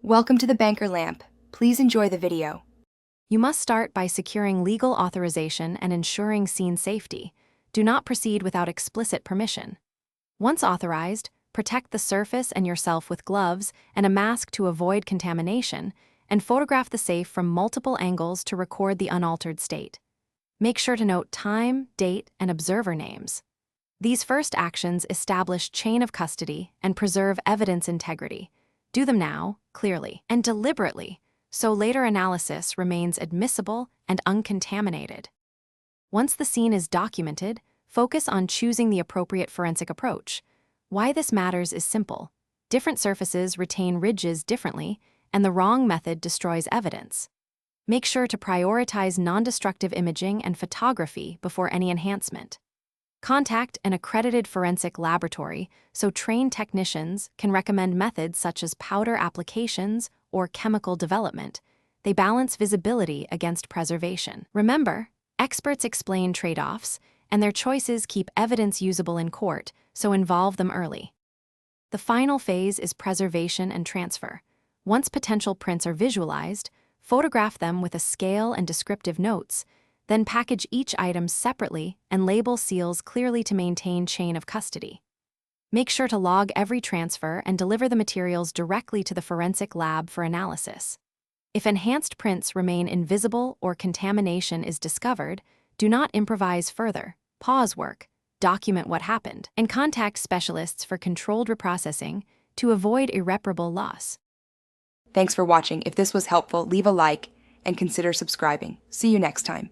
Welcome to the Banker Lamp. Please enjoy the video. You must start by securing legal authorization and ensuring scene safety. Do not proceed without explicit permission. Once authorized, protect the surface and yourself with gloves and a mask to avoid contamination, and photograph the safe from multiple angles to record the unaltered state. Make sure to note time, date, and observer names. These first actions establish chain of custody and preserve evidence integrity. Do them now, clearly, and deliberately, so later analysis remains admissible and uncontaminated. Once the scene is documented, focus on choosing the appropriate forensic approach. Why this matters is simple. Different surfaces retain ridges differently, and the wrong method destroys evidence. Make sure to prioritize non-destructive imaging and photography before any enhancement. Contact an accredited forensic laboratory so trained technicians can recommend methods such as powder applications or chemical development. They balance visibility against preservation. Remember, experts explain trade-offs, and their choices keep evidence usable in court, so involve them early. The final phase is preservation and transfer. Once potential prints are visualized, photograph them with a scale and descriptive notes. Then package each item separately and label seals clearly to maintain chain of custody. Make sure to log every transfer and deliver the materials directly to the forensic lab for analysis. If enhanced prints remain invisible or contamination is discovered, do not improvise further. Pause work, document what happened, and contact specialists for controlled reprocessing to avoid irreparable loss. Thanks for watching. If this was helpful, leave a like and consider subscribing. See you next time.